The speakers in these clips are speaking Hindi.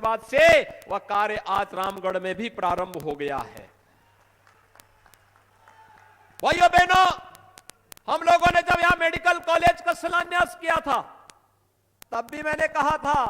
बाद से वह कार्य आज रामगढ़ में भी प्रारंभ हो गया है। भाइयों बहनों, हम लोगों ने जब यहां मेडिकल कॉलेज का शिलान्यास किया था, तब भी मैंने कहा था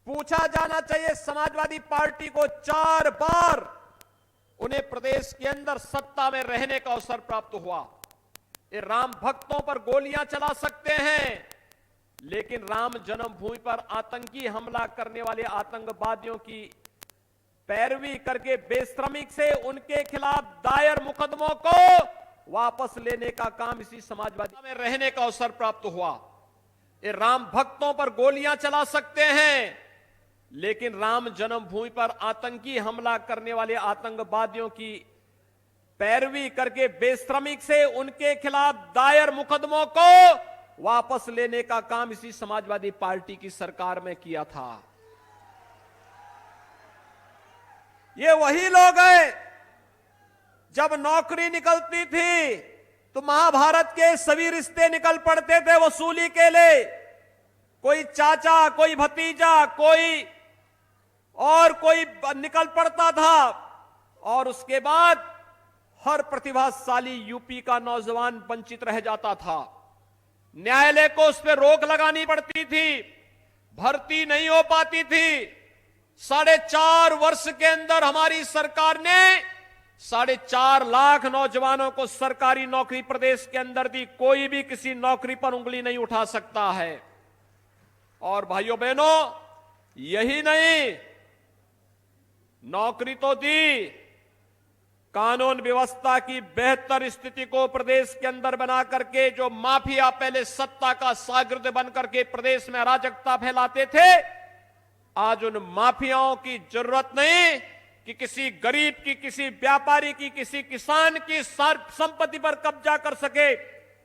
पूछा जाना चाहिए समाजवादी पार्टी को 4 बार उन्हें प्रदेश के अंदर सत्ता में रहने का अवसर प्राप्त हुआ। ये राम भक्तों पर गोलियां चला सकते हैं, लेकिन राम जन्मभूमि पर आतंकी हमला करने वाले आतंकवादियों की पैरवी करके बेशर्मी से उनके खिलाफ दायर मुकदमों को वापस लेने का काम इसी समाजवादी में रहने का अवसर प्राप्त हुआ। ये राम भक्तों पर गोलियां चला सकते हैं, लेकिन राम जन्मभूमि पर आतंकी हमला करने वाले आतंकवादियों की पैरवी करके बेशर्मी से उनके खिलाफ दायर मुकदमों को वापस लेने का काम इसी समाजवादी पार्टी की सरकार में किया था। ये वही लोग हैं, जब नौकरी निकलती थी तो महाभारत के सभी रिश्ते निकल पड़ते थे वसूली के लिए। कोई चाचा, कोई भतीजा, कोई निकल पड़ता था, और उसके बाद हर प्रतिभाशाली यूपी का नौजवान वंचित रह जाता था। न्यायालय को उस पर रोक लगानी पड़ती थी, भर्ती नहीं हो पाती थी। 4.5 वर्ष के अंदर हमारी सरकार ने 4.5 लाख नौजवानों को सरकारी नौकरी प्रदेश के अंदर दी। कोई भी किसी नौकरी पर उंगली नहीं उठा सकता है। और भाइयों बहनों, यही नहीं, नौकरी तो दी, कानून व्यवस्था की बेहतर स्थिति को प्रदेश के अंदर बना करके जो माफिया पहले सत्ता का शागिर्द बन करके प्रदेश में अराजकता फैलाते थे, आज उन माफियाओं की जरूरत नहीं कि किसी गरीब की, किसी व्यापारी की, किसी किसान की संपत्ति पर कब्जा कर सके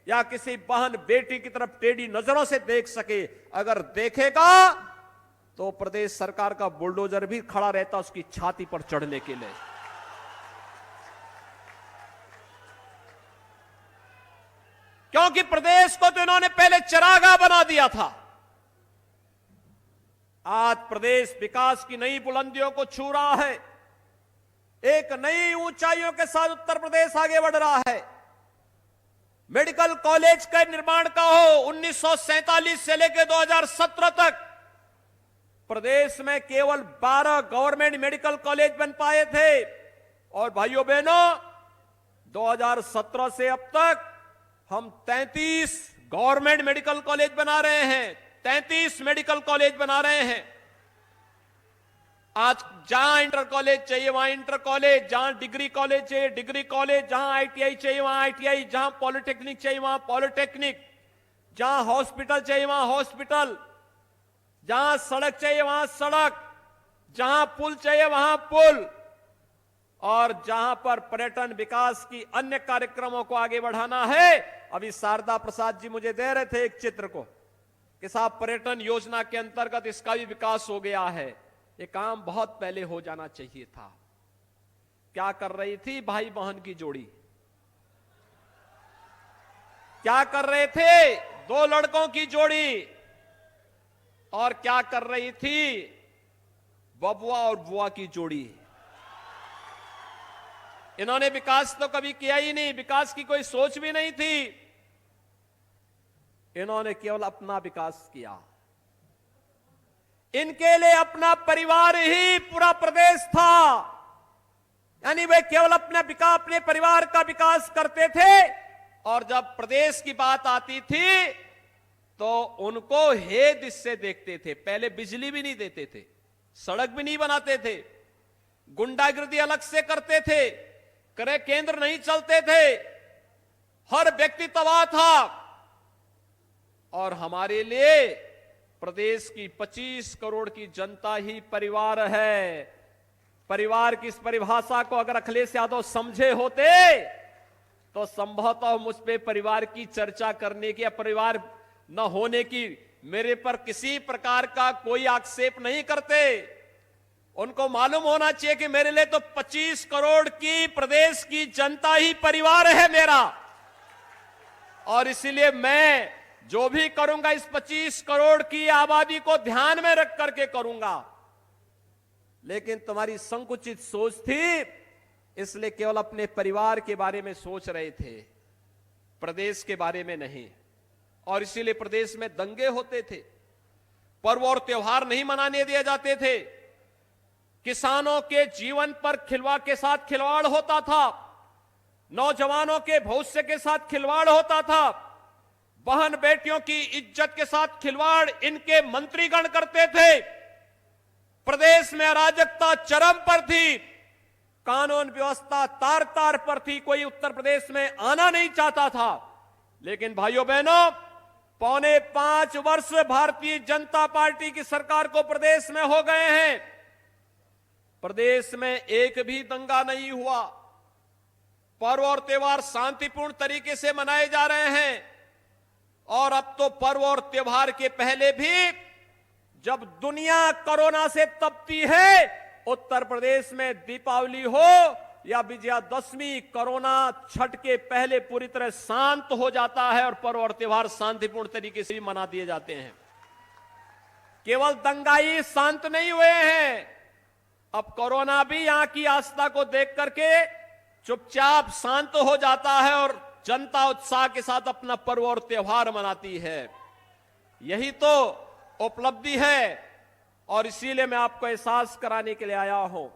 या किसी बहन बेटी की तरफ टेढ़ी नजरों से देख सके। अगर देखेगा तो प्रदेश सरकार का बुलडोजर भी खड़ा रहता उसकी छाती पर चढ़ने के लिए। क्योंकि प्रदेश को तो इन्होंने पहले चरागाह बना दिया था। आज प्रदेश विकास की नई बुलंदियों को छू रहा है, एक नई ऊंचाइयों के साथ उत्तर प्रदेश आगे बढ़ रहा है। मेडिकल कॉलेज का निर्माण का हो, 1947 से लेकर 2017 तक प्रदेश में केवल 12 गवर्नमेंट मेडिकल कॉलेज बन पाए थे। और भाइयों बहनों, 2017 से अब तक हम 33 गवर्नमेंट मेडिकल कॉलेज बना रहे हैं, 33 मेडिकल कॉलेज बना रहे हैं। आज जहां इंटर कॉलेज चाहिए वहां इंटर कॉलेज, जहां डिग्री कॉलेज चाहिए डिग्री कॉलेज, जहां आईटीआई चाहिए वहां आईटीआई, जहां पॉलिटेक्निक चाहिए वहां पॉलिटेक्निक, जहां हॉस्पिटल चाहिए वहां हॉस्पिटल, जहां सड़क चाहिए वहां सड़क, जहां पुल चाहिए वहां पुल। और जहां पर पर्यटन विकास की अन्य कार्यक्रमों को आगे बढ़ाना है, अभी शारदा प्रसाद जी मुझे दे रहे थे एक चित्र को कि साहब पर्यटन योजना के अंतर्गत इसका भी विकास हो गया है। ये काम बहुत पहले हो जाना चाहिए था। क्या कर रही थी भाई बहन की जोड़ी? क्या कर रहे थे 2 लड़कों की जोड़ी? और क्या कर रही थी बबुआ और बुआ की जोड़ी? इन्होंने विकास तो कभी किया ही नहीं, विकास की कोई सोच भी नहीं थी। इन्होंने केवल अपना विकास किया। इनके लिए अपना परिवार ही पूरा प्रदेश था। यानी वे केवल अपने परिवार का विकास करते थे, और जब प्रदेश की बात आती थी तो उनको हेद इससे देखते थे। पहले बिजली भी नहीं देते थे, सड़क भी नहीं बनाते थे, गुंडागिर्दी अलग से करते थे, क्रय केंद्र नहीं चलते थे, हर व्यक्ति तबाह था। और हमारे लिए प्रदेश की 25 करोड़ की जनता ही परिवार है। परिवार की इस परिभाषा को अगर अखिलेश यादव समझे होते तो संभवतः मुझ पे परिवार की चर्चा करने की या परिवार न होने की मेरे पर किसी प्रकार का कोई आक्षेप नहीं करते। उनको मालूम होना चाहिए कि मेरे लिए तो 25 करोड़ की प्रदेश की जनता ही परिवार है मेरा, और इसीलिए मैं जो भी करूंगा इस 25 करोड़ की आबादी को ध्यान में रख करके करूंगा। लेकिन तुम्हारी संकुचित सोच थी, इसलिए केवल अपने परिवार के बारे में सोच रहे थे, प्रदेश के बारे में नहीं। और इसीलिए प्रदेश में दंगे होते थे, पर्व और त्योहार नहीं मनाने दिए जाते थे, किसानों के जीवन पर के साथ खिलवाड़ होता था, नौजवानों के भविष्य के साथ खिलवाड़ होता था, बहन बेटियों की इज्जत के साथ खिलवाड़ इनके मंत्रीगण करते थे। प्रदेश में अराजकता चरम पर थी, कानून व्यवस्था तार तार पर थी, कोई उत्तर प्रदेश में आना नहीं चाहता था। लेकिन भाइयों बहनों, 4.25 वर्ष भारतीय जनता पार्टी की सरकार को प्रदेश में हो गए हैं, प्रदेश में एक भी दंगा नहीं हुआ, पर्व और त्योहार शांतिपूर्ण तरीके से मनाए जा रहे हैं। और अब तो पर्व और त्योहार के पहले भी जब दुनिया कोरोना से तपती है, उत्तर प्रदेश में दीपावली हो या विजयादशमी, कोरोना छठ के पहले पूरी तरह शांत हो जाता है और पर्व और त्योहार शांतिपूर्ण तरीके से भी मना दिए जाते हैं। केवल दंगाई शांत नहीं हुए हैं, अब कोरोना भी यहां की आस्था को देख करके चुपचाप शांत हो जाता है और जनता उत्साह के साथ अपना पर्व और त्योहार मनाती है। यही तो उपलब्धि है। और इसीलिए मैं आपको एहसास कराने के लिए आया हूं,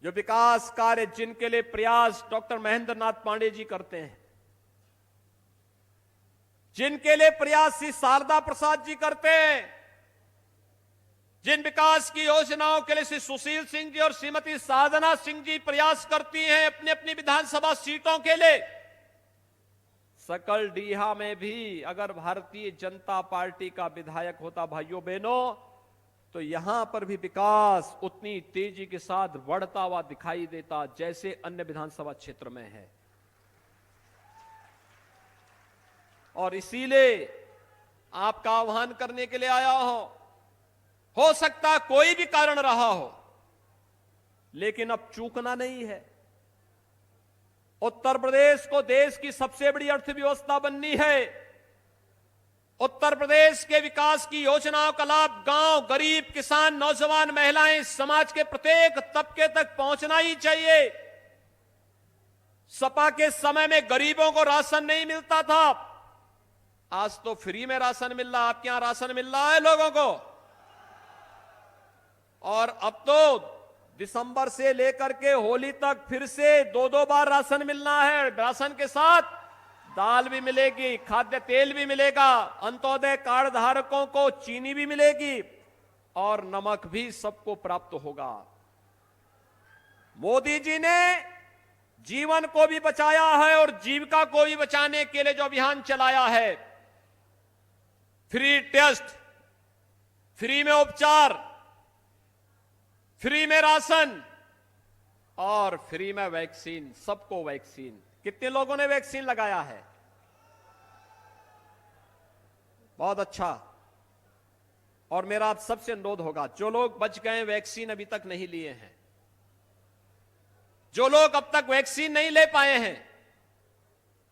जो विकास कार्य जिनके लिए प्रयास डॉक्टर महेंद्र नाथ पांडे जी करते हैं, जिनके लिए प्रयास श्री शारदा प्रसाद जी करते हैं, जिन विकास की योजनाओं के लिए श्री सुशील सिंह जी और श्रीमती साधना सिंह जी प्रयास करती हैं अपनी अपनी विधानसभा सीटों के लिए, सकलडीहा में भी अगर भारतीय जनता पार्टी का विधायक होता भाइयों बहनों, तो यहां पर भी विकास उतनी तेजी के साथ बढ़ता हुआ दिखाई देता जैसे अन्य विधानसभा क्षेत्र में है। और इसीलिए आपका आह्वान करने के लिए आया हो सकता कोई भी कारण रहा हो, लेकिन अब चूकना नहीं है। उत्तर प्रदेश को देश की सबसे बड़ी अर्थव्यवस्था बननी है। उत्तर प्रदेश के विकास की योजनाओं का लाभ गांव, गरीब, किसान, नौजवान, महिलाएं, समाज के प्रत्येक तबके तक पहुंचना ही चाहिए। सपा के समय में गरीबों को राशन नहीं मिलता था, आज तो फ्री में राशन मिल रहा। आपके यहां राशन मिल रहा है लोगों को? और अब तो दिसंबर से लेकर के होली तक फिर से 2-2 बार राशन मिलना है। राशन के साथ दाल भी मिलेगी, खाद्य तेल भी मिलेगा, अंत्योदय कार्ड धारकों को चीनी भी मिलेगी और नमक भी सबको प्राप्त होगा। मोदी जी ने जीवन को भी बचाया है और जीविका को भी बचाने के लिए जो अभियान चलाया है, फ्री टेस्ट, फ्री में उपचार, फ्री में राशन और फ्री में वैक्सीन, सबको वैक्सीन। कितने लोगों ने वैक्सीन लगाया है? बहुत अच्छा। और मेरा आप सबसे अनुरोध होगा, जो लोग बच गए वैक्सीन अभी तक नहीं लिए हैं, जो लोग अब तक वैक्सीन नहीं ले पाए हैं,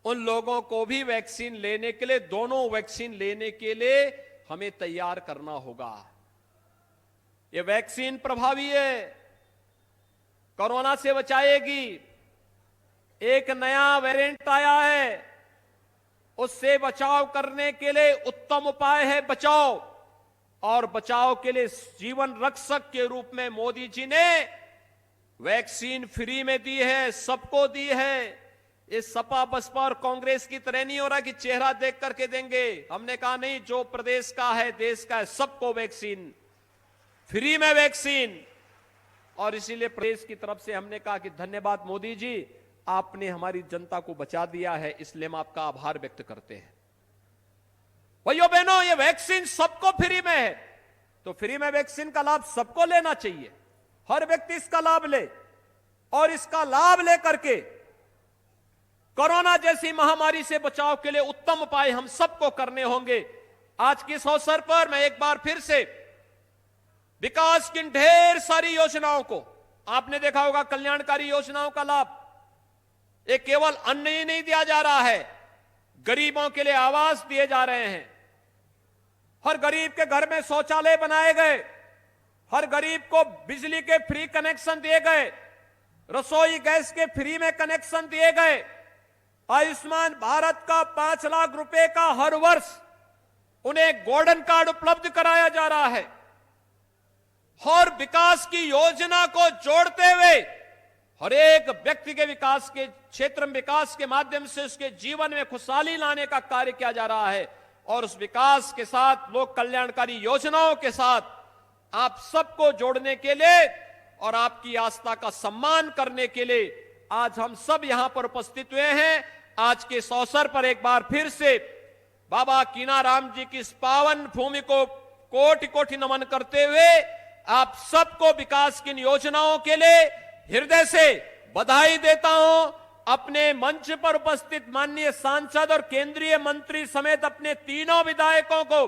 उन लोगों को भी वैक्सीन लेने के लिए, दोनों वैक्सीन लेने के लिए हमें तैयार करना होगा। ये वैक्सीन प्रभावी है, कोरोना से बचाएगी। एक नया वेरिएंट आया है, उससे बचाव करने के लिए उत्तम उपाय है बचाव। और बचाव के लिए जीवन रक्षक के रूप में मोदी जी ने वैक्सीन फ्री में दी है, सबको दी है। इस सपा बसपा और कांग्रेस की तरह नहीं हो रहा कि चेहरा देख करके देंगे। हमने कहा नहीं, जो प्रदेश का है, देश का है, सबको वैक्सीन, फ्री में वैक्सीन। और इसीलिए प्रदेश की तरफ से हमने कहा कि धन्यवाद मोदी जी, आपने हमारी जनता को बचा दिया है, इसलिए हम आपका आभार व्यक्त करते हैं। भाइयों बहनों, ये वैक्सीन सबको फ्री में है, तो फ्री में वैक्सीन का लाभ सबको लेना चाहिए। हर व्यक्ति इसका लाभ ले और इसका लाभ लेकर के कोरोना जैसी महामारी से बचाव के लिए उत्तम उपाय हम सबको करने होंगे। आज के इस अवसर पर मैं एक बार फिर से विकास की ढेर सारी योजनाओं को, आपने देखा होगा कल्याणकारी योजनाओं का लाभ, ये केवल अन्न ही नहीं दिया जा रहा है, गरीबों के लिए आवास दिए जा रहे हैं, हर गरीब के घर में शौचालय बनाए गए, हर गरीब को बिजली के फ्री कनेक्शन दिए गए, रसोई गैस के फ्री में कनेक्शन दिए गए, आयुष्मान भारत का 5 लाख रुपए का हर वर्ष उन्हें गोल्डन कार्ड उपलब्ध कराया जा रहा है। और विकास की योजना को जोड़ते हुए हर एक व्यक्ति के विकास के क्षेत्र में विकास के माध्यम से उसके जीवन में खुशहाली लाने का कार्य किया जा रहा है। और उस विकास के साथ, लोक कल्याणकारी योजनाओं के साथ आप सबको जोड़ने के लिए और आपकी आस्था का सम्मान करने के लिए आज हम सब यहां पर उपस्थित हुए हैं। आज के इस अवसर पर एक बार फिर से बाबा कीनाराम जी की इस पावन भूमि को कोटि कोटि नमन करते हुए आप सबको विकास की इन योजनाओं के लिए हृदय से बधाई देता हूं। अपने मंच पर उपस्थित माननीय सांसद और केंद्रीय मंत्री समेत अपने तीनों विधायकों को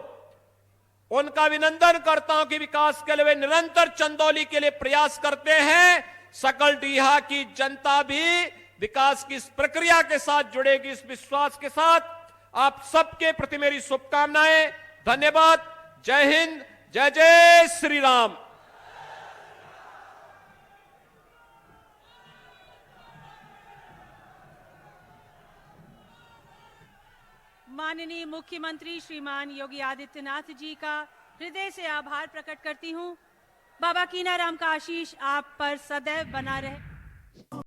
उनका अभिनंदन करता हूं कि विकास के लिए वे निरंतर चंदौली के लिए प्रयास करते हैं। सकलडीहा की जनता भी विकास की इस प्रक्रिया के साथ जुड़ेगी, इस विश्वास के साथ आप सबके प्रति मेरी शुभकामनाएं। धन्यवाद। जय हिंद, जय जय श्री राम। माननीय मुख्यमंत्री श्रीमान योगी आदित्यनाथ जी का हृदय से आभार प्रकट करती हूं। बाबा कीनाराम का आशीष आप पर सदैव बना रहे।